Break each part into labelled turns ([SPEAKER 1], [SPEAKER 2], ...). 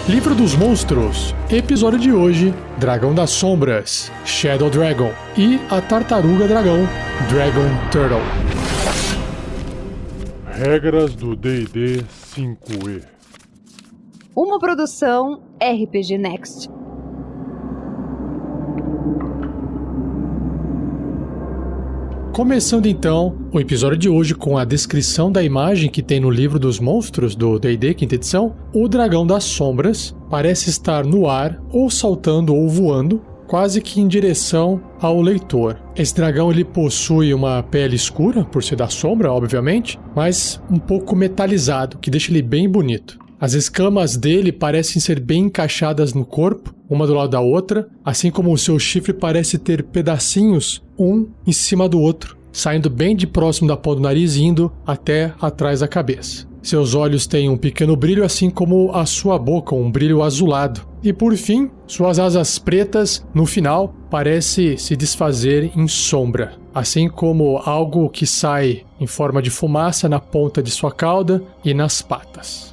[SPEAKER 1] Livro dos Monstros, episódio de hoje, Dragão das Sombras, Shadow Dragon e a Tartaruga Dragão, Dragon Turtle.
[SPEAKER 2] Regras do D&D 5e.
[SPEAKER 3] Uma produção RPG Next.
[SPEAKER 1] Começando então o episódio de hoje com a descrição da imagem que tem no Livro dos Monstros do D&D quinta edição, o Dragão das Sombras parece estar no ar, ou saltando ou voando, quase que em direção ao leitor. Esse dragão ele possui uma pele escura, por ser da sombra, obviamente, mas um pouco metalizado, que deixa ele bem bonito. As escamas dele parecem ser bem encaixadas no corpo, uma do lado da outra, assim como o seu chifre parece ter pedacinhos, um em cima do outro, saindo bem de próximo da ponta do nariz e indo até atrás da cabeça. Seus olhos têm um pequeno brilho, assim como a sua boca, um brilho azulado. E por fim, suas asas pretas, no final, parece se desfazer em sombra, assim como algo que sai em forma de fumaça na ponta de sua cauda e nas patas.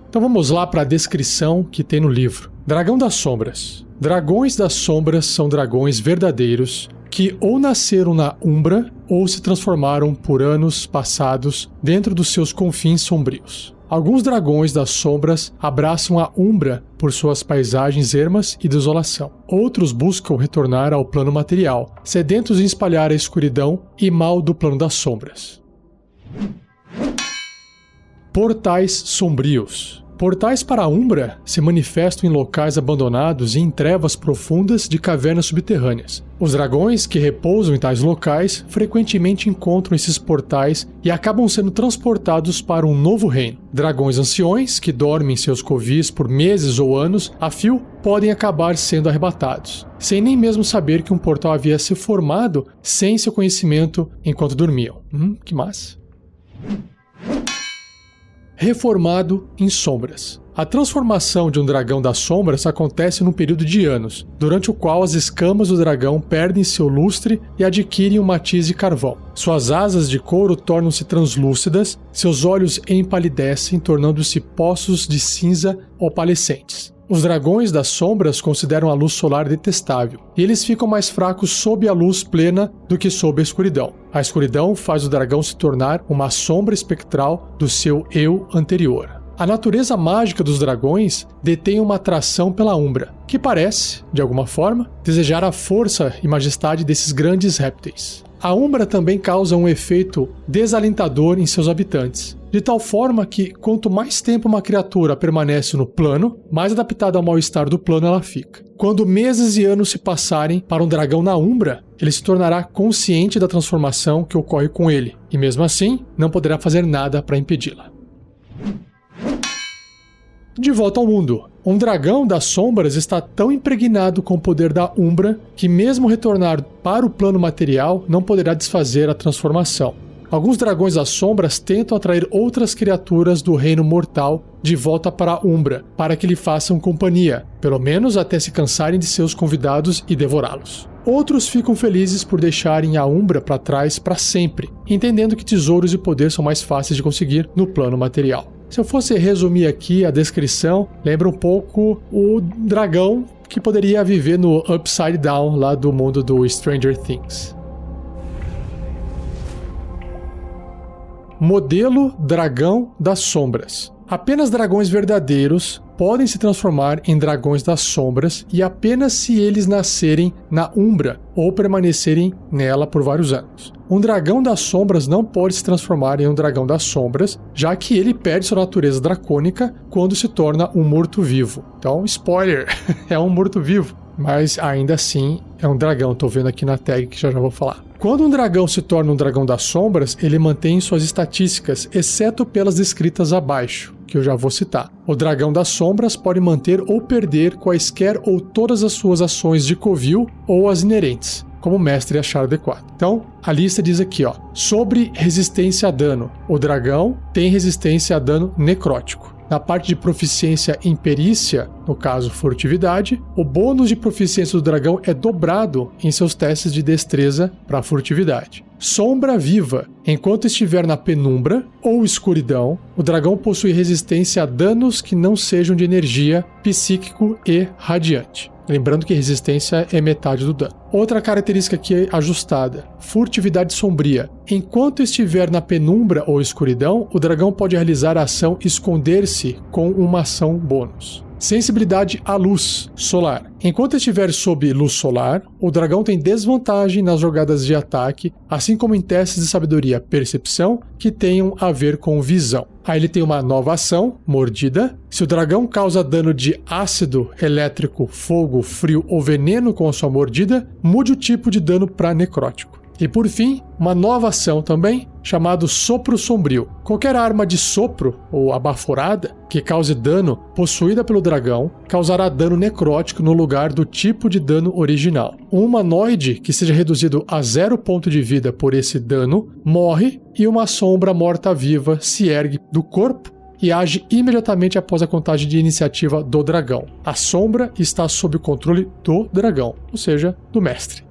[SPEAKER 1] Então vamos lá para a descrição que tem no livro. Dragão das Sombras. Dragões das Sombras são dragões verdadeiros que ou nasceram na Umbra ou se transformaram por anos passados dentro dos seus confins sombrios. Alguns dragões das sombras abraçam a Umbra por suas paisagens ermas e desolação. Outros buscam retornar ao plano material, sedentos em espalhar a escuridão e mal do plano das sombras. Portais sombrios. Portais para a Umbra se manifestam em locais abandonados e em trevas profundas de cavernas subterrâneas. Os dragões que repousam em tais locais frequentemente encontram esses portais e acabam sendo transportados para um novo reino. Dragões anciões que dormem em seus covis por meses ou anos a fio podem acabar sendo arrebatados, sem nem mesmo saber que um portal havia se formado sem seu conhecimento enquanto dormiam. Que massa! Reformado em sombras. A transformação de um dragão das sombras acontece num período de anos, durante o qual as escamas do dragão perdem seu lustre e adquirem um matiz de carvão. Suas asas de couro tornam-se translúcidas, seus olhos empalidecem, tornando-se poços de cinza opalescentes. Os dragões das sombras consideram a luz solar detestável, e eles ficam mais fracos sob a luz plena do que sob a escuridão. A escuridão faz o dragão se tornar uma sombra espectral do seu eu anterior. A natureza mágica dos dragões detém uma atração pela Umbra, que parece, de alguma forma, desejar a força e majestade desses grandes répteis. A Umbra também causa um efeito desalentador em seus habitantes, de tal forma que, quanto mais tempo uma criatura permanece no plano, mais adaptada ao mal-estar do plano ela fica. Quando meses e anos se passarem para um dragão na Umbra, ele se tornará consciente da transformação que ocorre com ele, e mesmo assim, não poderá fazer nada para impedi-la. De volta ao mundo. Um dragão das sombras está tão impregnado com o poder da Umbra que mesmo retornar para o plano material não poderá desfazer a transformação. Alguns dragões das sombras tentam atrair outras criaturas do reino mortal de volta para a Umbra, para que lhe façam companhia, pelo menos até se cansarem de seus convidados e devorá-los. Outros ficam felizes por deixarem a Umbra para trás para sempre, entendendo que tesouros e poder são mais fáceis de conseguir no plano material. Se eu fosse resumir aqui a descrição, lembra um pouco o dragão que poderia viver no Upside Down, lá do mundo do Stranger Things. Modelo Dragão das Sombras. Apenas dragões verdadeiros podem se transformar em dragões das sombras e apenas se eles nascerem na Umbra ou permanecerem nela por vários anos. Um dragão das sombras não pode se transformar em um dragão das sombras, já que ele perde sua natureza dracônica quando se torna um morto-vivo. Então, spoiler, é um morto-vivo, mas ainda assim é um dragão. Estou vendo aqui na tag que já vou falar. Quando um dragão se torna um dragão das sombras, ele mantém suas estatísticas, exceto pelas descritas abaixo, que eu já vou citar. O dragão das sombras pode manter ou perder quaisquer ou todas as suas ações de covil ou as inerentes, como o mestre achar adequado. Então, a lista diz aqui, sobre resistência a dano. O dragão tem resistência a dano necrótico. na parte de proficiência em perícia, no caso furtividade, o bônus de proficiência do dragão é dobrado em seus testes de destreza para furtividade. Sombra viva. Enquanto estiver na penumbra ou escuridão, o dragão possui resistência a danos que não sejam de energia, psíquico e radiante. Lembrando que resistência é metade do dano. Outra característica aqui é ajustada. Furtividade sombria. Enquanto estiver na penumbra ou escuridão, o dragão pode realizar a ação esconder-se com uma ação bônus. Sensibilidade à luz solar. Enquanto estiver sob luz solar, o dragão tem desvantagem nas jogadas de ataque, assim como em testes de sabedoria percepção que tenham a ver com visão. Aí ele tem uma nova ação, mordida. Se o dragão causa dano de ácido, elétrico, fogo, frio ou veneno com a sua mordida, mude o tipo de dano para necrótico. E por fim, uma nova ação também, chamado Sopro Sombrio. Qualquer arma de sopro ou abaforada que cause dano possuída pelo dragão causará dano necrótico no lugar do tipo de dano original. Um humanoide que seja reduzido a 0 ponto de vida por esse dano morre e uma sombra morta-viva se ergue do corpo e age imediatamente após a contagem de iniciativa do dragão. A sombra está sob o controle do dragão, ou seja, do mestre.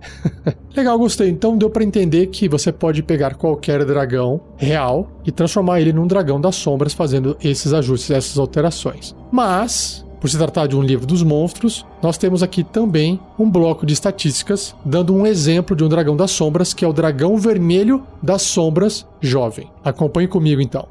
[SPEAKER 1] Legal, gostei. Então deu para entender que você pode pegar qualquer dragão real e transformar ele num dragão das sombras fazendo esses ajustes, essas alterações. Mas, por se tratar de um livro dos monstros, nós temos aqui também um bloco de estatísticas dando um exemplo de um dragão das sombras, que é o dragão vermelho das sombras jovem. Acompanhe comigo então.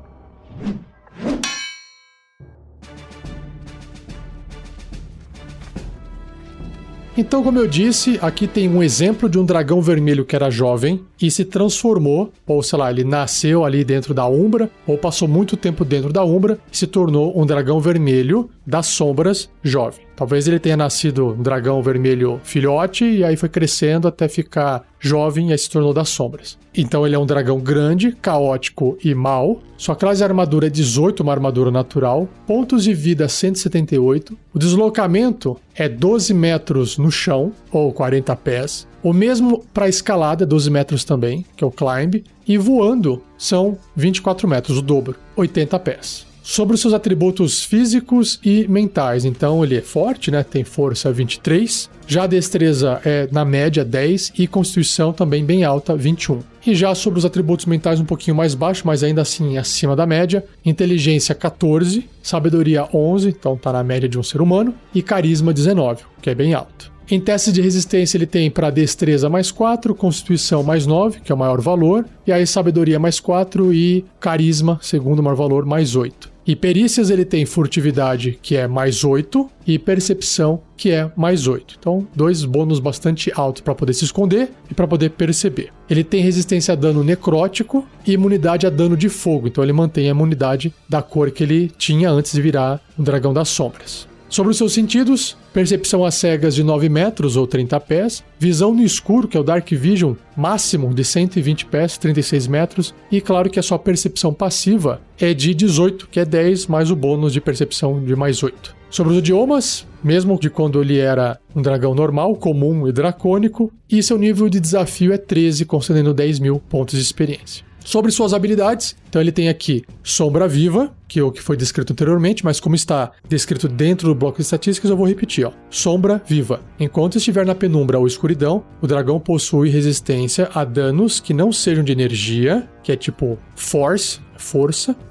[SPEAKER 1] Então, como eu disse, aqui tem um exemplo de um dragão vermelho que era jovem e se transformou, ou sei lá, ele nasceu ali dentro da Umbra, ou passou muito tempo dentro da Umbra e se tornou um dragão vermelho das sombras jovem. Talvez ele tenha nascido um dragão vermelho filhote e aí foi crescendo até ficar jovem e aí se tornou das sombras. Então ele é um dragão grande, caótico e mau. Sua classe de armadura é 18, uma armadura natural. Pontos de vida 178. O deslocamento é 12 metros no chão, ou 40 pés. O mesmo para escalada, 12 metros também, que é o climb. E voando são 24 metros, o dobro, 80 pés. Sobre os seus atributos físicos e mentais, então ele é forte, né? Tem força 23, já a destreza é na média 10 e constituição também bem alta, 21. E já sobre os atributos mentais um pouquinho mais baixo, mas ainda assim acima da média, inteligência 14, sabedoria 11, então tá na média de um ser humano, e carisma 19, que é bem alto. Em testes de resistência ele tem para destreza mais 4, constituição mais 9, que é o maior valor, e aí sabedoria mais 4 e carisma, segundo maior valor, mais 8. E perícias ele tem furtividade, que é mais 8, e percepção, que é mais 8. Então, dois bônus bastante altos para poder se esconder e para poder perceber. Ele tem resistência a dano necrótico e imunidade a dano de fogo. Então, ele mantém a imunidade da cor que ele tinha antes de virar um dragão das sombras. Sobre os seus sentidos, percepção às cegas de 9 metros ou 30 pés, visão no escuro, que é o Dark Vision, máximo de 120 pés, 36 metros, e claro que a sua percepção passiva é de 18, que é 10, mais o bônus de percepção de mais 8. Sobre os idiomas, mesmo de quando ele era um dragão normal, comum e dracônico, e seu nível de desafio é 13, concedendo 10 mil pontos de experiência. Sobre suas habilidades, então ele tem aqui Sombra Viva, que é o que foi descrito anteriormente, mas como está descrito dentro do bloco de estatísticas, eu vou repetir, ó. Sombra Viva. Enquanto estiver na penumbra ou escuridão, o dragão possui resistência a danos que não sejam de energia, que é tipo força,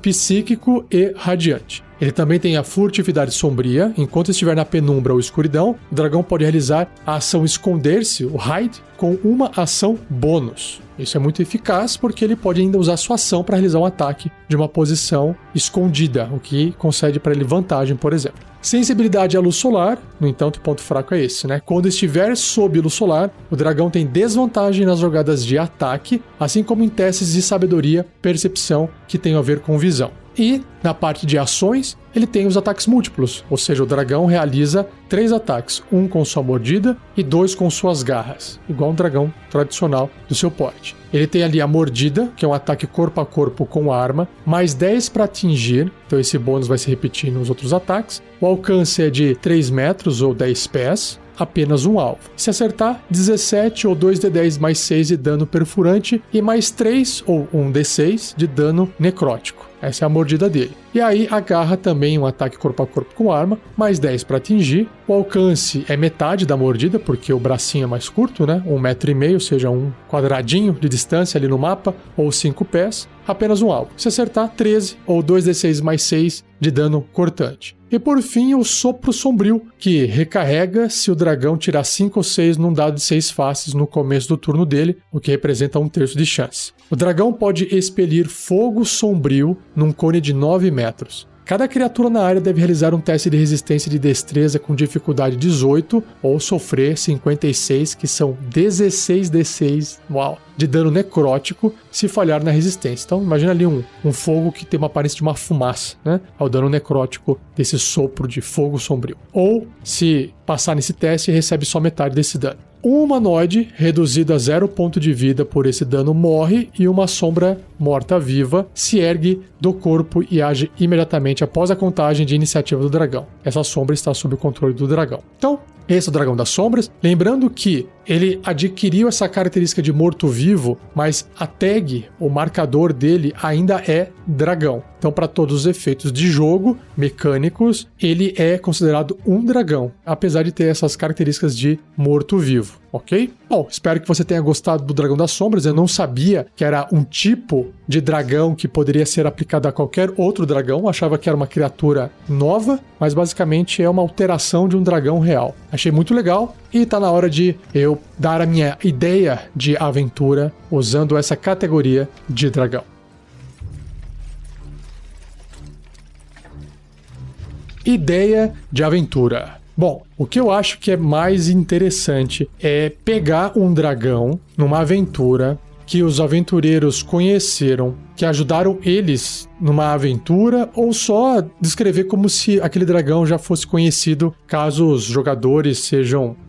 [SPEAKER 1] psíquico e radiante. Ele também tem a furtividade sombria. Enquanto estiver na penumbra ou escuridão, o dragão pode realizar a ação esconder-se, o hide, com uma ação bônus. Isso é muito eficaz porque ele pode ainda usar sua ação para realizar um ataque de uma posição escondida, o que concede para ele vantagem, por exemplo. Sensibilidade à luz solar, no entanto, o ponto fraco é esse, né? Quando estiver sob luz solar, o dragão tem desvantagem nas jogadas de ataque, assim como em testes de sabedoria, percepção, que tem a ver com visão. E, na parte de ações, ele tem os ataques múltiplos, ou seja, o dragão realiza 3 ataques, um com sua mordida e 2 com suas garras, igual um dragão tradicional do seu porte. Ele tem ali a mordida, que é um ataque corpo a corpo com arma, mais 10 para atingir, então esse bônus vai se repetir nos outros ataques. O alcance é de 3 metros ou 10 pés, apenas um alvo. Se acertar, 17 ou 2d10 mais 6 de dano perfurante e mais 3 ou 1d6 de dano necrótico. Essa é a mordida dele. E aí agarra também um ataque corpo a corpo com arma, mais 10 para atingir. O alcance é metade da mordida, porque o bracinho é mais curto, né? 1,5 m, ou seja, um quadradinho de distância ali no mapa, ou 5 pés. Apenas um alvo. Se acertar, 13 ou 2d6 mais 6 de dano cortante. E por fim, o Sopro Sombrio, que recarrega se o dragão tirar 5 ou 6 num dado de 6 faces no começo do turno dele, o que representa 1/3 de chance. O dragão pode expelir fogo sombrio num cone de 9 metros. Cada criatura na área deve realizar um teste de resistência de destreza com dificuldade 18 ou sofrer 56, que são 16d6, de dano necrótico se falhar na resistência. Então imagina ali um fogo que tem uma aparência de uma fumaça, né? É o dano necrótico desse sopro de fogo sombrio. Ou, se passar nesse teste, recebe só metade desse dano. Um humanoide reduzido a 0 ponto de vida por esse dano morre e uma sombra morta-viva se ergue do corpo e age imediatamente após a contagem de iniciativa do dragão. Essa sombra está sob o controle do dragão. Então, esse é o Dragão das Sombras. Lembrando que ele adquiriu essa característica de morto-vivo, mas a tag, o marcador dele, ainda é dragão. Então, para todos os efeitos de jogo, mecânicos, ele é considerado um dragão, apesar de ter essas características de morto-vivo, ok? Bom, espero que você tenha gostado do Dragão das Sombras. Eu não sabia que era um tipo de dragão que poderia ser aplicado a qualquer outro dragão. Achava que era uma criatura nova, mas basicamente é uma alteração de um dragão real. Achei muito legal e tá na hora de eu dar a minha ideia de aventura usando essa categoria de dragão. Ideia de aventura. Bom, o que eu acho que é mais interessante é pegar um dragão numa aventura que os aventureiros conheceram, que ajudaram eles numa aventura, ou só descrever como se aquele dragão já fosse conhecido caso os jogadores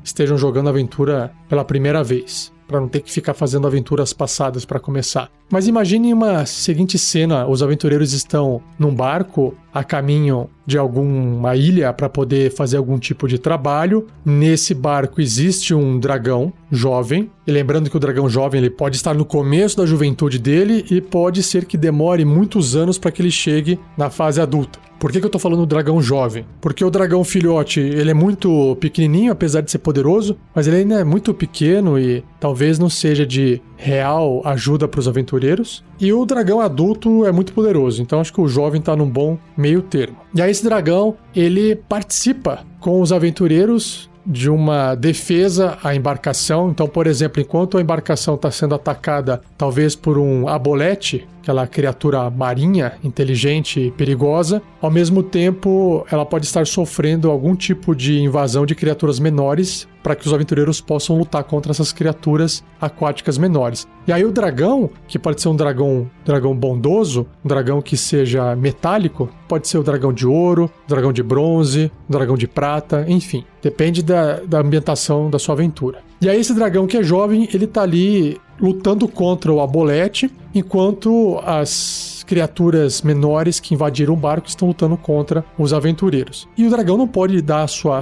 [SPEAKER 1] estejam jogando a aventura pela primeira vez, para não ter que ficar fazendo aventuras passadas para começar. Mas imagine uma seguinte cena: os aventureiros estão num barco a caminho de alguma ilha para poder fazer algum tipo de trabalho. Nesse barco existe um dragão jovem, e lembrando que o dragão jovem ele pode estar no começo da juventude dele e pode ser que demore muitos anos para que ele chegue na fase adulta. Por que eu tô falando do dragão jovem? Porque o dragão filhote, ele é muito pequenininho, apesar de ser poderoso, mas ele ainda é muito pequeno e talvez não seja de real ajuda para os aventureiros. E o dragão adulto é muito poderoso, então acho que o jovem tá num bom meio termo. E aí esse dragão, ele participa com os aventureiros de uma defesa à embarcação. Então, por exemplo, enquanto a embarcação está sendo atacada, talvez por um abolete, aquela criatura marinha, inteligente e perigosa, ao mesmo tempo ela pode estar sofrendo algum tipo de invasão de criaturas menores para que os aventureiros possam lutar contra essas criaturas aquáticas menores. E aí o dragão, que pode ser um dragão bondoso, um dragão que seja metálico, pode ser o dragão de ouro, o dragão de bronze, o dragão de prata, enfim, depende da ambientação da sua aventura. E aí esse dragão que é jovem, ele tá ali lutando contra o abolete, enquanto as criaturas menores que invadiram o barco estão lutando contra os aventureiros. E o dragão não pode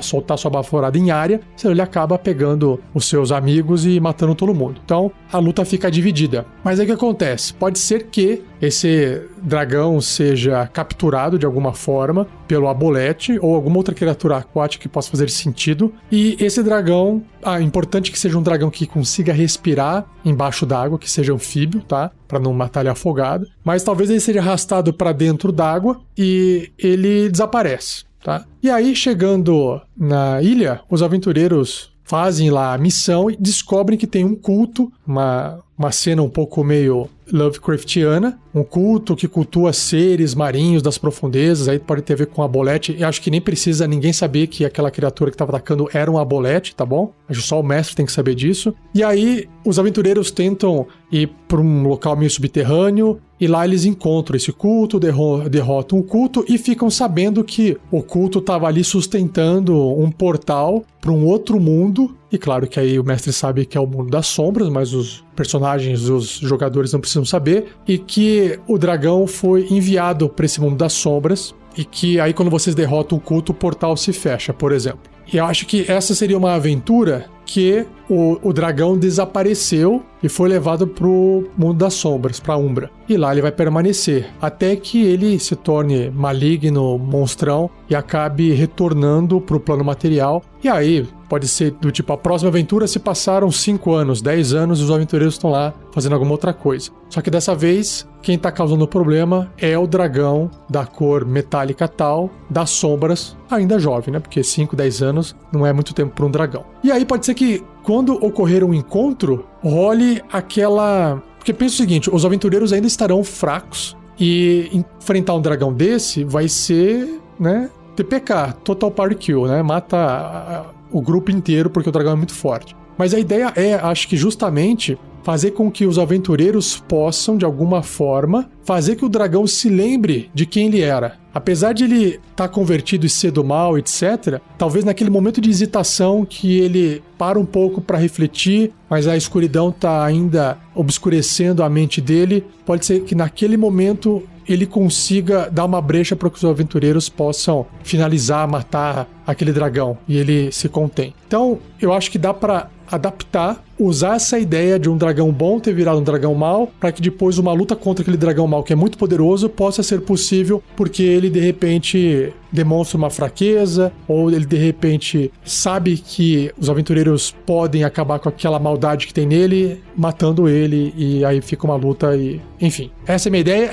[SPEAKER 1] soltar sua baforada em área, senão ele acaba pegando os seus amigos e matando todo mundo. Então a luta fica dividida. Mas aí o que acontece? Pode ser que esse dragão seja capturado de alguma forma pelo abolete ou alguma outra criatura aquática que possa fazer sentido. E esse dragão, é importante que seja um dragão que consiga respirar embaixo d'água, que seja anfíbio, tá? Para não matar ele afogado. Mas talvez ele seja arrastado para dentro d'água e ele desaparece, tá? E aí, chegando na ilha, os aventureiros fazem lá a missão e descobrem que tem um culto, uma cena um pouco meio Lovecraftiana, um culto que cultua seres marinhos das profundezas. Aí pode ter a ver com a abolete. Eu acho que nem precisa ninguém saber que aquela criatura que estava atacando era um abolete, tá bom? Acho que só o mestre tem que saber disso. E aí os aventureiros tentam ir para um local meio subterrâneo e lá eles encontram esse culto, derrotam o culto e ficam sabendo que o culto estava ali sustentando um portal para um outro mundo. E claro que aí o mestre sabe que é o mundo das sombras, mas os personagens, os jogadores não precisam saber, e que o dragão foi enviado para esse mundo das sombras, e que aí quando vocês derrotam o culto, o portal se fecha, por exemplo. E eu acho que essa seria uma aventura que o dragão desapareceu e foi levado pro mundo das sombras, pra Umbra. E lá ele vai permanecer, até que ele se torne maligno, monstrão, e acabe retornando pro plano material. E aí, pode ser do tipo, a próxima aventura se passaram 5 anos, 10 anos, e os aventureiros estão lá fazendo alguma outra coisa. Só que dessa vez, quem tá causando o problema é o dragão da cor metálica tal, das sombras, ainda jovem, né? Porque 5, 10 anos não é muito tempo para um dragão. E aí pode ser que, quando ocorrer um encontro, role aquela... Porque pensa o seguinte, os aventureiros ainda estarão fracos, e enfrentar um dragão desse vai ser, né, TPK, Total Party Kill, né? Mata o grupo inteiro porque o dragão é muito forte. Mas a ideia é, acho que justamente, fazer com que os aventureiros possam, de alguma forma, fazer que o dragão se lembre de quem ele era. Apesar de ele estar convertido e ser do mal, etc., talvez naquele momento de hesitação que ele para um pouco para refletir, mas a escuridão está ainda obscurecendo a mente dele, pode ser que naquele momento ele consiga dar uma brecha para que os aventureiros possam finalizar, matar aquele dragão, e ele se contém. Então, eu acho que dá para adaptar, usar essa ideia de um dragão bom ter virado um dragão mau, para que depois uma luta contra aquele dragão mau, que é muito poderoso, possa ser possível, porque ele de repente demonstra uma fraqueza, ou ele de repente sabe que os aventureiros podem acabar com aquela maldade que tem nele, matando ele, e aí fica uma luta e... Enfim, essa é a minha ideia.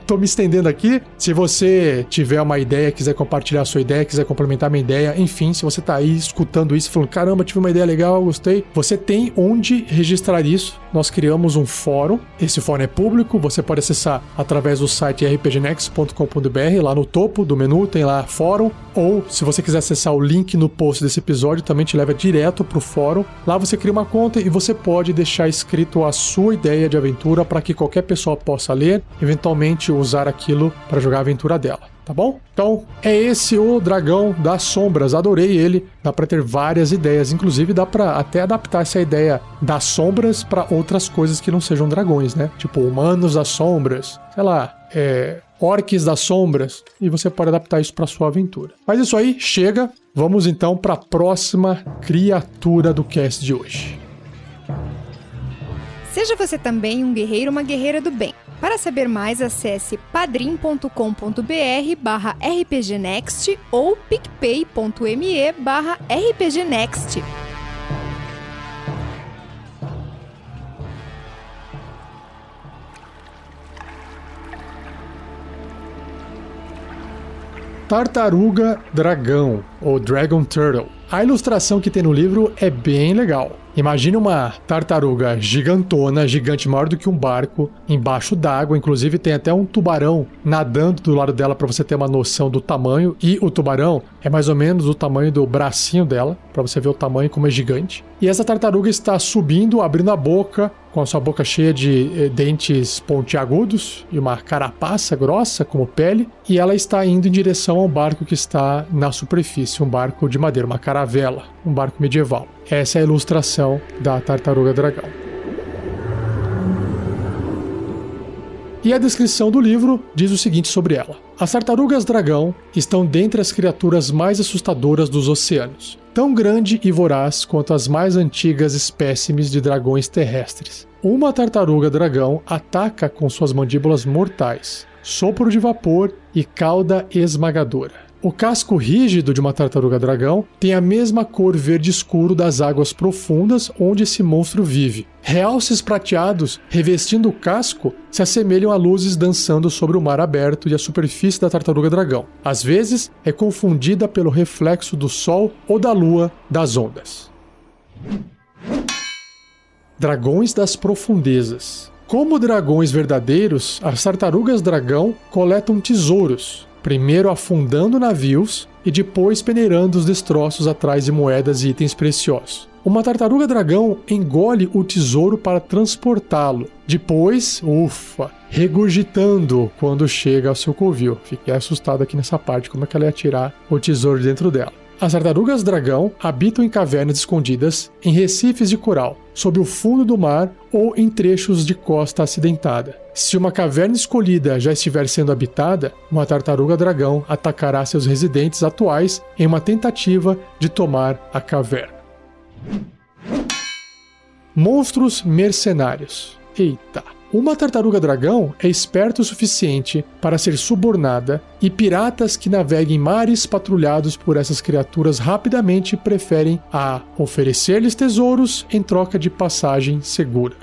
[SPEAKER 1] Tô me estendendo aqui. Se você tiver uma ideia, quiser compartilhar a sua ideia, quiser complementar a minha ideia, enfim, se você tá aí escutando isso, falando, caramba, tive uma ideia legal, gostei, você tem onde registrar isso. Nós criamos um fórum, esse fórum é público, você pode acessar através do site rpgnext.com.br, lá no topo do menu tem lá fórum, ou se você quiser acessar o link no post desse episódio, também te leva direto pro fórum. Lá você cria uma conta e você pode deixar escrito a sua ideia de aventura para que qualquer pessoa possa ler, eventualmente usar aquilo para jogar a aventura dela. Tá bom? Então, é esse o Dragão das Sombras. Adorei ele. Dá pra ter várias ideias. Inclusive, dá pra até adaptar essa ideia das sombras pra outras coisas que não sejam dragões, né? Tipo, humanos das sombras. Sei lá, orques das sombras. E você pode adaptar isso pra sua aventura. Mas isso aí, chega. Vamos então pra próxima criatura do cast de hoje.
[SPEAKER 4] Seja você também um guerreiro ou uma guerreira do bem. Para saber mais, acesse padrim.com.br/rpgnext ou picpay.me/rpgnext.
[SPEAKER 1] Tartaruga Dragão, ou Dragon Turtle. A ilustração que tem no livro é bem legal. Imagine uma tartaruga gigantona, gigante, maior do que um barco, embaixo d'água. Inclusive tem até um tubarão nadando do lado dela para você ter uma noção do tamanho. E o tubarão é mais ou menos o tamanho do bracinho dela, para você ver o tamanho como é gigante. E essa tartaruga está subindo, abrindo a boca, com a sua boca cheia de dentes pontiagudos e uma carapaça grossa como pele. E ela está indo em direção a um barco que está na superfície, um barco de madeira, uma caravela, um barco medieval. Essa é a ilustração da tartaruga dragão. E a descrição do livro diz o seguinte sobre ela. As tartarugas dragão estão dentre as criaturas mais assustadoras dos oceanos, tão grande e voraz quanto as mais antigas espécimes de dragões terrestres. Uma tartaruga dragão ataca com suas mandíbulas mortais, sopro de vapor e cauda esmagadora. O casco rígido de uma tartaruga dragão tem a mesma cor verde escuro das águas profundas onde esse monstro vive. Realces prateados revestindo o casco se assemelham a luzes dançando sobre o mar aberto e a superfície da tartaruga dragão. Às vezes é confundida pelo reflexo do sol ou da lua das ondas. Dragões das profundezas. Como dragões verdadeiros, as tartarugas dragão coletam tesouros, primeiro afundando navios e depois peneirando os destroços atrás de moedas e itens preciosos. Uma tartaruga dragão engole o tesouro para transportá-lo, depois, regurgitando quando chega ao seu covil. Fiquei assustado aqui nessa parte, como é que ela ia tirar o tesouro de dentro dela. As tartarugas dragão habitam em cavernas escondidas, em recifes de coral, sob o fundo do mar ou em trechos de costa acidentada. Se uma caverna escolhida já estiver sendo habitada, uma tartaruga dragão atacará seus residentes atuais em uma tentativa de tomar a caverna. Monstros mercenários. Eita. Uma tartaruga-dragão é esperta o suficiente para ser subornada e piratas que naveguem mares patrulhados por essas criaturas rapidamente preferem a oferecer-lhes tesouros em troca de passagem segura.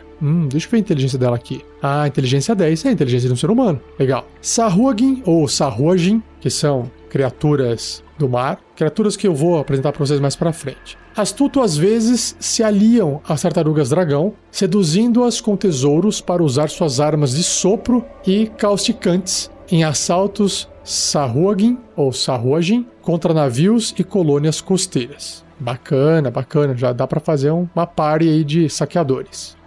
[SPEAKER 1] Deixa eu ver a inteligência dela aqui. Inteligência 10 é a inteligência de um ser humano. Legal. Sahuagin ou Sahuagin, que são criaturas do mar, criaturas que eu vou apresentar para vocês mais para frente. Astuto às vezes se aliam às tartarugas dragão, seduzindo-as com tesouros para usar suas armas de sopro e causticantes em assaltos Sahuagin ou Sahuagin contra navios e colônias costeiras. Bacana, bacana, já dá para fazer uma party aí de saqueadores.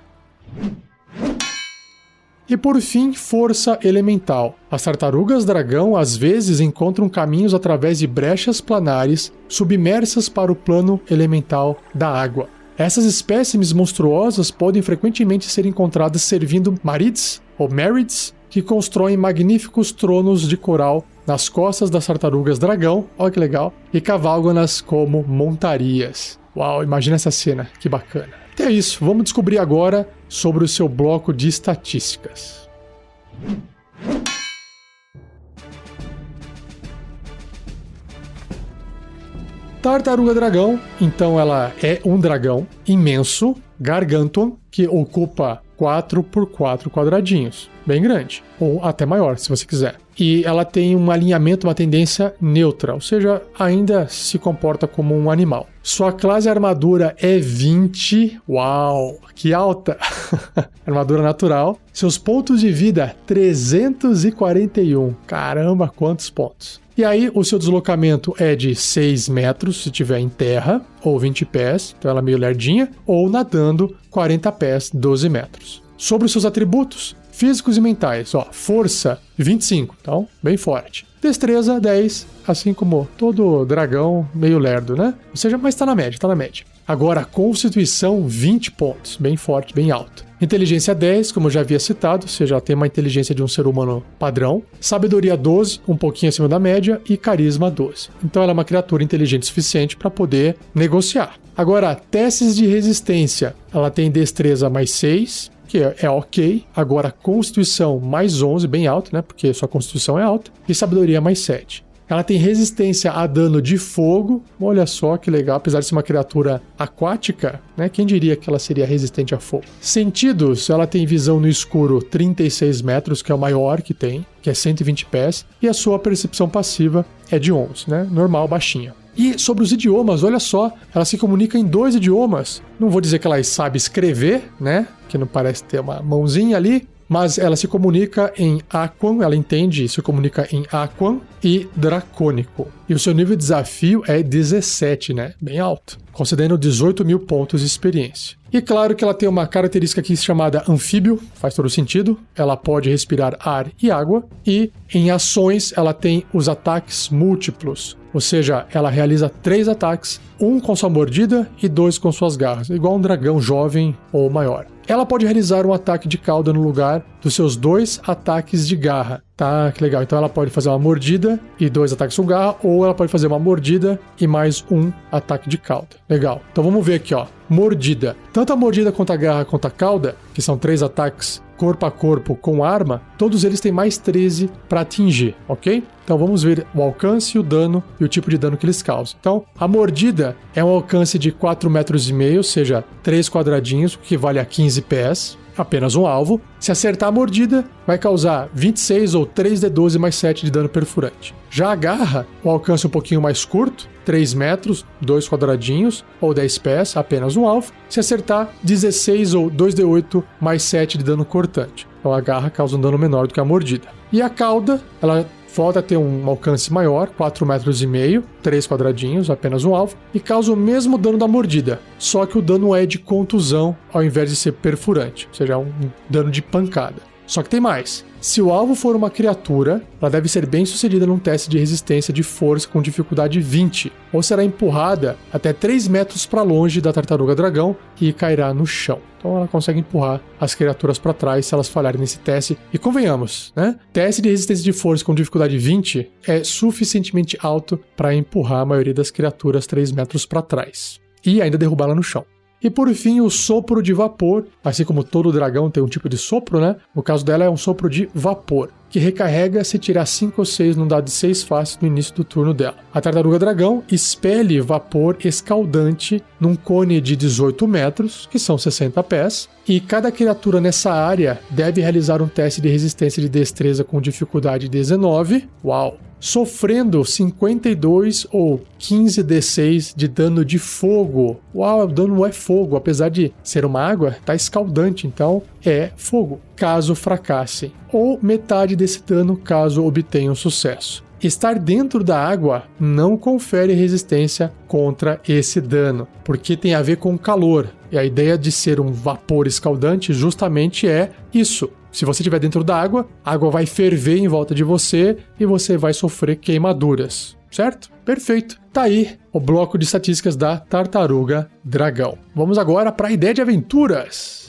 [SPEAKER 1] E por fim, força elemental. As tartarugas dragão às vezes encontram caminhos através de brechas planares submersas para o plano elemental da água. Essas espécimes monstruosas podem frequentemente ser encontradas servindo marids ou marids que constroem magníficos tronos de coral nas costas das tartarugas dragão, olha que legal, e cavalgam-nas como montarias. Uau, imagina essa cena, que bacana. Então é isso, vamos descobrir agora sobre o seu bloco de estatísticas. Tartaruga dragão, então ela é um dragão imenso, gargantuan, que ocupa 4 por 4 quadradinhos, bem grande, ou até maior, se você quiser. E ela tem um alinhamento, uma tendência neutra, ou seja, ainda se comporta como um animal. Sua classe armadura é 20, uau, que alta! Armadura natural. Seus pontos de vida, 341, caramba, quantos pontos! E aí, o seu deslocamento é de 6 metros, se estiver em terra, ou 20 pés, então ela é meio lerdinha, ou nadando, 40 pés, 12 metros. Sobre os seus atributos, físicos e mentais, força, 25, então, bem forte. Destreza, 10, assim como todo dragão meio lerdo, né? Ou seja, mas tá na média, tá na média. Agora, constituição, 20 pontos, bem forte, bem alto. Inteligência 10, como eu já havia citado, ou seja, ela tem uma inteligência de um ser humano padrão. Sabedoria 12, um pouquinho acima da média, e carisma 12. Então ela é uma criatura inteligente o suficiente para poder negociar. Agora, testes de resistência, ela tem destreza mais 6, que é ok. Agora, constituição mais 11, bem alto, né? Porque sua constituição é alta. E sabedoria mais 7. Ela tem resistência a dano de fogo. Olha só que legal, apesar de ser uma criatura aquática, né? Quem diria que ela seria resistente a fogo? Sentidos, ela tem visão no escuro 36 metros, que é o maior que tem, que é 120 pés. E a sua percepção passiva é de 11, né? Normal, baixinha. E sobre os idiomas, olha só, ela se comunica em 2 idiomas. Não vou dizer que ela sabe escrever, né? Que não parece ter uma mãozinha ali. Mas ela se comunica em Aquan, ela entende e se comunica em Aquan e Dracônico. E o seu nível de desafio é 17, né? Bem alto, concedendo 18 mil pontos de experiência. E claro que ela tem uma característica aqui chamada anfíbio, faz todo sentido. Ela pode respirar ar e água. E em ações ela tem os ataques múltiplos. Ou seja, ela realiza 3 ataques, 1 com sua mordida e 2 com suas garras, igual um dragão jovem ou maior. Ela pode realizar um ataque de cauda no lugar dos seus 2 ataques de garra. Tá, que legal. Então ela pode fazer uma mordida e 2 ataques com garra, ou ela pode fazer uma mordida e mais 1 ataque de cauda. Legal. Então vamos ver aqui, mordida. Tanto a mordida quanto a garra quanto a cauda, que são 3 ataques corpo a corpo com arma, todos eles têm mais 13 para atingir, ok? Então vamos ver o alcance, o dano e o tipo de dano que eles causam. Então, a mordida é um alcance de 4,5 metros, ou seja, 3 quadradinhos, o que vale a 15 pés, apenas um alvo. Se acertar a mordida, vai causar 26 ou 3d12 mais 7 de dano perfurante. Já a garra, o alcance um pouquinho mais curto, 3 metros, 2 quadradinhos ou 10 pés, apenas um alvo. Se acertar, 16 ou 2d8 mais 7 de dano cortante. Então a garra causa um dano menor do que a mordida. E a cauda, ela volta a ter um alcance maior, 4,5 metros, 3 quadradinhos, apenas um alvo, e causa o mesmo dano da mordida, só que o dano é de contusão ao invés de ser perfurante, ou seja, é um dano de pancada. Só que tem mais. Se o alvo for uma criatura, ela deve ser bem sucedida num teste de resistência de força com dificuldade 20, ou será empurrada até 3 metros para longe da tartaruga dragão e cairá no chão. Então ela consegue empurrar as criaturas para trás se elas falharem nesse teste. E convenhamos, né? Teste de resistência de força com dificuldade 20 é suficientemente alto para empurrar a maioria das criaturas 3 metros para trás e ainda derrubá-la no chão. E por fim, o sopro de vapor, assim como todo dragão tem um tipo de sopro, né? No caso dela é um sopro de vapor, que recarrega se tirar 5 ou 6 num dado de 6 faces no início do turno dela. A tartaruga dragão expele vapor escaldante num cone de 18 metros, que são 60 pés, e cada criatura nessa área deve realizar um teste de resistência de destreza com dificuldade 19, uau, sofrendo 52 ou 15 D6 de dano de fogo. Uau, o dano é fogo, apesar de ser uma água, tá escaldante, então é fogo, caso fracassem, ou metade desse dano caso obtenham sucesso. Estar dentro da água não confere resistência contra esse dano, porque tem a ver com calor. E a ideia de ser um vapor escaldante justamente é isso. Se você estiver dentro da água, a água vai ferver em volta de você e você vai sofrer queimaduras, certo? Perfeito. Tá aí o bloco de estatísticas da tartaruga dragão. Vamos agora para a ideia de aventuras.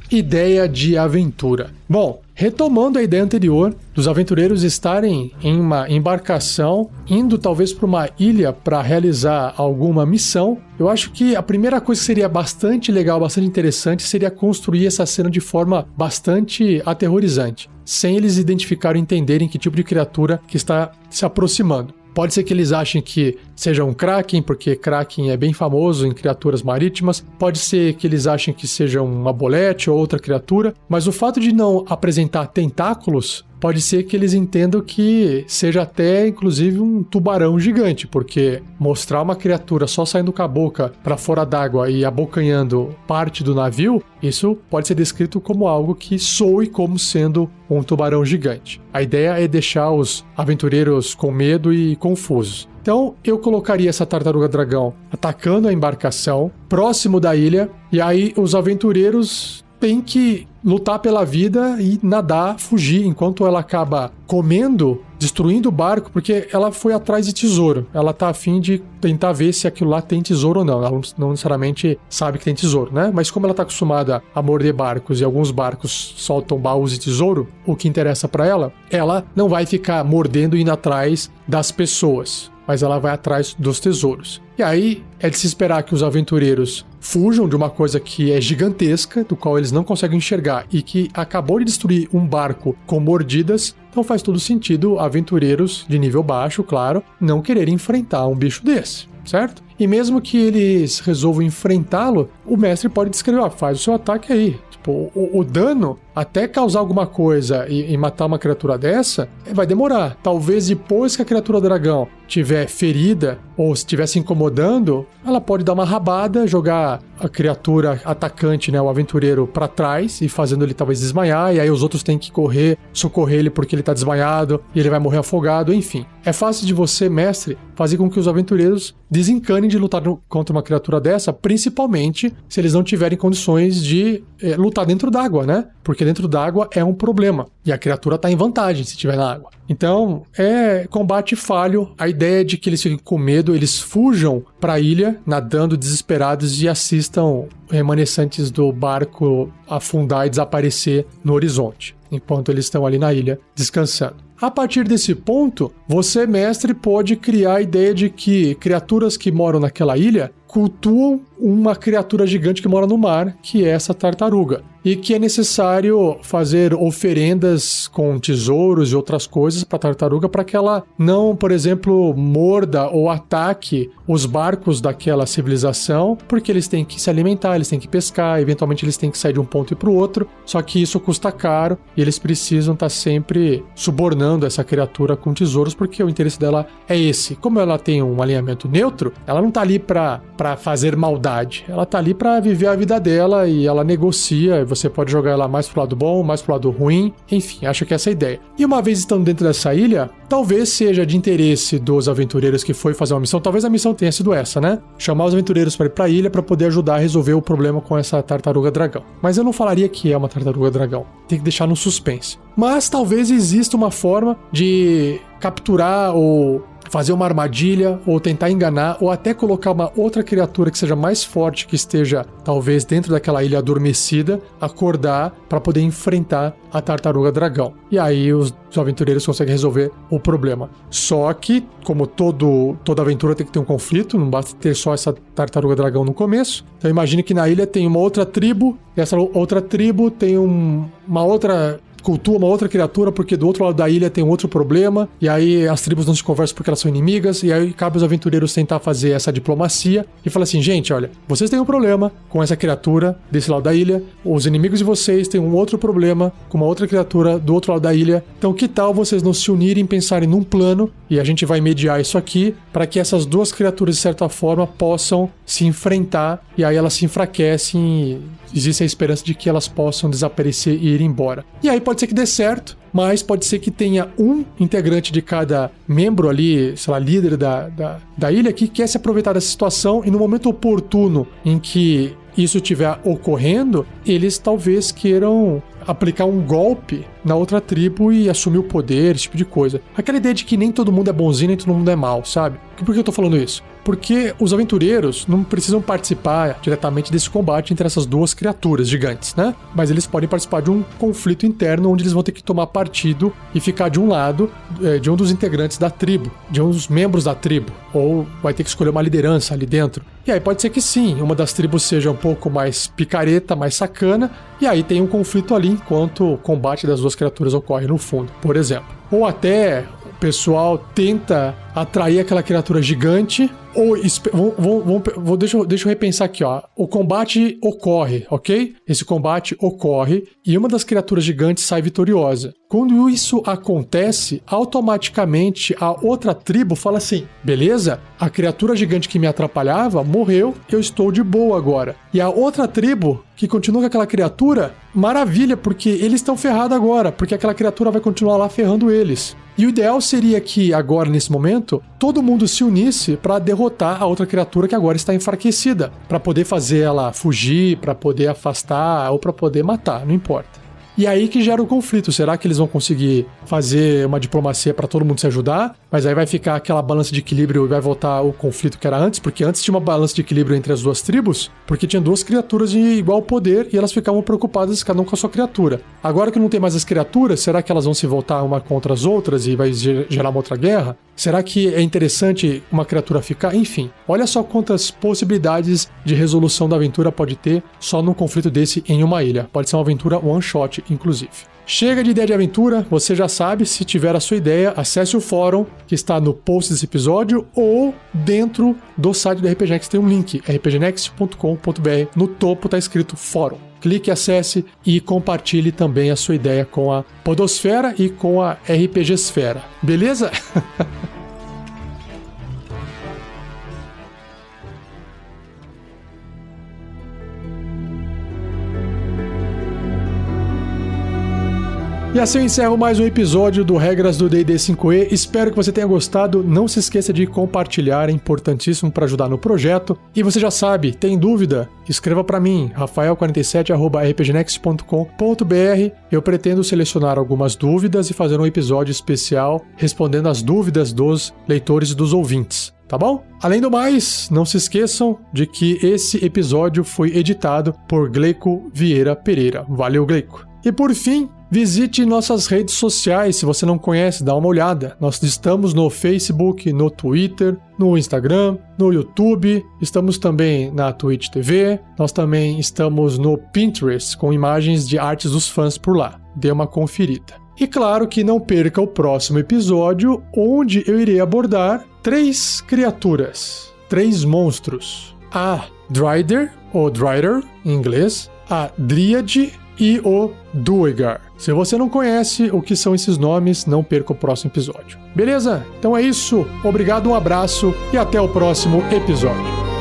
[SPEAKER 1] Ideia de aventura. Bom, retomando a ideia anterior dos aventureiros estarem em uma embarcação, indo talvez para uma ilha para realizar alguma missão, eu acho que a primeira coisa que seria bastante legal, bastante interessante, seria construir essa cena de forma bastante aterrorizante, sem eles identificarem e entenderem que tipo de criatura que está se aproximando. Pode ser que eles achem que seja um Kraken, porque Kraken é bem famoso em criaturas marítimas. Pode ser que eles achem que seja uma bolete ou outra criatura. Mas o fato de não apresentar tentáculos, pode ser que eles entendam que seja até, inclusive, um tubarão gigante. Porque mostrar uma criatura só saindo com a boca para fora d'água e abocanhando parte do navio, isso pode ser descrito como algo que soe como sendo um tubarão gigante. A ideia é deixar os aventureiros com medo e confusos. Então, eu colocaria essa tartaruga dragão atacando a embarcação, próximo da ilha, e aí os aventureiros têm que lutar pela vida e nadar, fugir, enquanto ela acaba comendo, destruindo o barco, porque ela foi atrás de tesouro. Ela tá a fim de tentar ver se aquilo lá tem tesouro ou não. Ela não necessariamente sabe que tem tesouro, né? Mas como ela tá acostumada a morder barcos e alguns barcos soltam baús de tesouro, o que interessa para ela não vai ficar mordendo e indo atrás das pessoas, mas ela vai atrás dos tesouros. E aí é de se esperar que os aventureiros fujam de uma coisa que é gigantesca, do qual eles não conseguem enxergar e que acabou de destruir um barco com mordidas. Então faz todo sentido aventureiros de nível baixo, claro, não quererem enfrentar um bicho desse, certo? E mesmo que eles resolvam enfrentá-lo, o mestre pode descrever, faz o seu ataque aí. Tipo, o dano, até causar alguma coisa e matar uma criatura dessa, vai demorar. Talvez depois que a criatura dragão estiver ferida ou estiver se incomodando, ela pode dar uma rabada, jogar a criatura atacante, né, o aventureiro, para trás e fazendo ele talvez desmaiar, e aí os outros têm que correr, socorrer ele porque ele tá desmaiado e ele vai morrer afogado, enfim. É fácil de você, mestre, fazer com que os aventureiros desencanem de lutar contra uma criatura dessa, principalmente se eles não tiverem condições de lutar dentro d'água, né? Porque dentro d'água é um problema e a criatura tá em vantagem se estiver na água. Então, é combate falho. A ideia é de que eles fiquem com medo, eles fujam para a ilha, nadando desesperados e assistam remanescentes do barco afundar e desaparecer no horizonte, enquanto eles estão ali na ilha descansando. A partir desse ponto, você, mestre, pode criar a ideia de que criaturas que moram naquela ilha cultuam uma criatura gigante que mora no mar, que é essa tartaruga, e que é necessário fazer oferendas com tesouros e outras coisas para a tartaruga para que ela não, por exemplo, morda ou ataque os barcos daquela civilização, porque eles têm que se alimentar, eles têm que pescar, eventualmente eles têm que sair de um ponto e para o outro, só que isso custa caro e eles precisam estar sempre subornando essa criatura com tesouros, porque o interesse dela é esse. Como ela tem um alinhamento neutro, ela não está ali para fazer maldade, ela tá ali para viver a vida dela e ela negocia, e você pode jogar ela mais pro lado bom, mais pro lado ruim, enfim, acho que essa é a ideia. E uma vez estando dentro dessa ilha, talvez seja de interesse dos aventureiros que foi fazer uma missão, talvez a missão tenha sido essa, né? Chamar os aventureiros para ir pra ilha para poder ajudar a resolver o problema com essa tartaruga dragão. Mas eu não falaria que é uma tartaruga dragão, tem que deixar no suspense. Mas talvez exista uma forma de capturar ou fazer uma armadilha, ou tentar enganar, ou até colocar uma outra criatura que seja mais forte, que esteja talvez dentro daquela ilha adormecida, acordar para poder enfrentar a tartaruga dragão. E aí os aventureiros conseguem resolver o problema. Só que, como toda aventura tem que ter um conflito, não basta ter só essa tartaruga dragão no começo. Então imagine que na ilha tem uma outra tribo, e essa outra tribo tem uma outra cultua, uma outra criatura, porque do outro lado da ilha tem um outro problema, e aí as tribos não se conversam porque elas são inimigas, e aí cabe os aventureiros tentar fazer essa diplomacia e falar assim, gente, olha, vocês têm um problema com essa criatura desse lado da ilha, os inimigos de vocês têm um outro problema com uma outra criatura do outro lado da ilha, então que tal vocês não se unirem e pensarem num plano, e a gente vai mediar isso aqui, para que essas duas criaturas, de certa forma, possam se enfrentar, e aí elas se enfraquecem e existe a esperança de que elas possam desaparecer e ir embora. E aí pode ser que dê certo, mas pode ser que tenha um integrante de cada membro ali, sei lá, líder da ilha, que quer se aproveitar dessa situação e no momento oportuno em que isso estiver ocorrendo, eles talvez queiram aplicar um golpe na outra tribo e assumir o poder, esse tipo de coisa. Aquela ideia de que nem todo mundo é bonzinho, nem todo mundo é mal, sabe? Por que eu tô falando isso? Porque os aventureiros não precisam participar diretamente desse combate entre essas duas criaturas gigantes, né? Mas eles podem participar de um conflito interno onde eles vão ter que tomar partido e ficar de um lado de um dos integrantes da tribo, de um dos membros da tribo, ou vai ter que escolher uma liderança ali dentro. E aí pode ser que sim, uma das tribos seja um pouco mais picareta, mais sacana, e aí tem um conflito ali enquanto o combate das duas criaturas ocorre no fundo, por exemplo. Ou até o pessoal tenta atrair aquela criatura gigante, ou deixa eu repensar aqui, ó. O combate ocorre, ok? Esse combate ocorre e uma das criaturas gigantes sai vitoriosa. Quando isso acontece, automaticamente a outra tribo fala assim, beleza, a criatura gigante que me atrapalhava morreu, eu estou de boa agora. E a outra tribo que continua com aquela criatura, maravilha, porque eles estão ferrados agora, porque aquela criatura vai continuar lá ferrando eles. E o ideal seria que agora, nesse momento, todo mundo se unisse para derrotar a outra criatura que agora está enfraquecida, para poder fazer ela fugir, para poder afastar ou para poder matar, não importa. E aí que gera o conflito. Será que eles vão conseguir fazer uma diplomacia para todo mundo se ajudar? Mas aí vai ficar aquela balança de equilíbrio e vai voltar o conflito que era antes, porque antes tinha uma balança de equilíbrio entre as duas tribos, porque tinha duas criaturas de igual poder e elas ficavam preocupadas cada um com a sua criatura. Agora que não tem mais as criaturas, será que elas vão se voltar uma contra as outras e vai gerar uma outra guerra? Será que é interessante uma criatura ficar? Enfim, olha só quantas possibilidades de resolução da aventura pode ter só num conflito desse em uma ilha. Pode ser uma aventura one shot, inclusive. Chega de ideia de aventura, você já sabe, se tiver a sua ideia, acesse o fórum que está no post desse episódio ou dentro do site do RPG Next tem um link, rpgnext.com.br, no topo está escrito fórum. Clique, acesse e compartilhe também a sua ideia com a Podosfera e com a RPGsfera. Beleza? E assim eu encerro mais um episódio do Regras do D&D 5e. Espero que você tenha gostado. Não se esqueça de compartilhar, é importantíssimo para ajudar no projeto. E você já sabe, tem dúvida? Escreva para mim, rafael47@rpgnext.com.br. Eu pretendo selecionar algumas dúvidas e fazer um episódio especial respondendo as dúvidas dos leitores e dos ouvintes. Tá bom? Além do mais, não se esqueçam de que esse episódio foi editado por Gleico Vieira Pereira. Valeu, Gleico! E por fim, visite nossas redes sociais, se você não conhece, dá uma olhada. Nós estamos no Facebook, no Twitter, no Instagram, no YouTube, estamos também na Twitch TV, nós também estamos no Pinterest, com imagens de artes dos fãs por lá. Dê uma conferida. E claro que não perca o próximo episódio, onde eu irei abordar 3 criaturas, 3 monstros. A Dryder, ou Dryder em inglês, a Dríade e o Duergar. Se você não conhece o que são esses nomes, não perca o próximo episódio. Beleza? Então é isso. Obrigado, um abraço e até o próximo episódio.